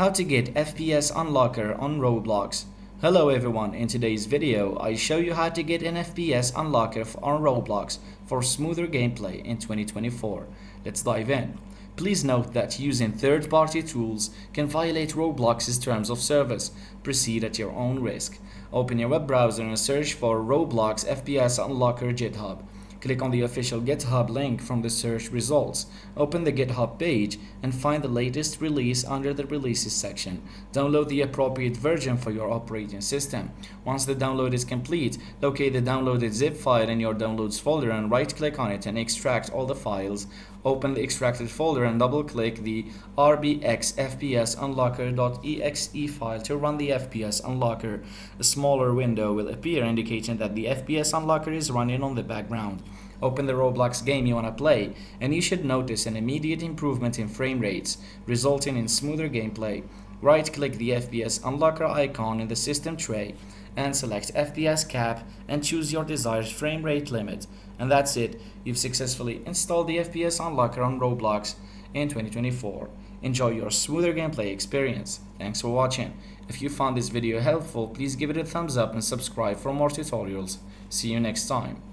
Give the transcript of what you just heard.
How to get FPS Unlocker on Roblox. Hello everyone, in today's video I show you how to get an FPS Unlocker on Roblox for smoother gameplay in 2024. Let's dive in. Please note that using third-party tools can violate Roblox's terms of service. Proceed at your own risk. Open your web browser and search for Roblox FPS Unlocker GitHub. Click on the official GitHub link from the search results. Open the GitHub page and find the latest release under the releases section. Download the appropriate version for your operating system. Once the download is complete, locate the downloaded zip file in your downloads folder and right-click on it and extract all the files. Open the extracted folder and double-click the rbxfpsunlocker.exe file to run the FPS Unlocker. A smaller window will appear indicating that the FPS Unlocker is running on the background. Open the Roblox game you want to play, and you should notice an immediate improvement in frame rates, resulting in smoother gameplay. Right-click the FPS Unlocker icon in the system tray and select FPS cap and choose your desired frame rate limit. And that's it, you've successfully installed the FPS Unlocker on Roblox in 2024. Enjoy your smoother gameplay experience. Thanks for watching. If you found this video helpful, please give it a thumbs up and subscribe for more tutorials. See you next time.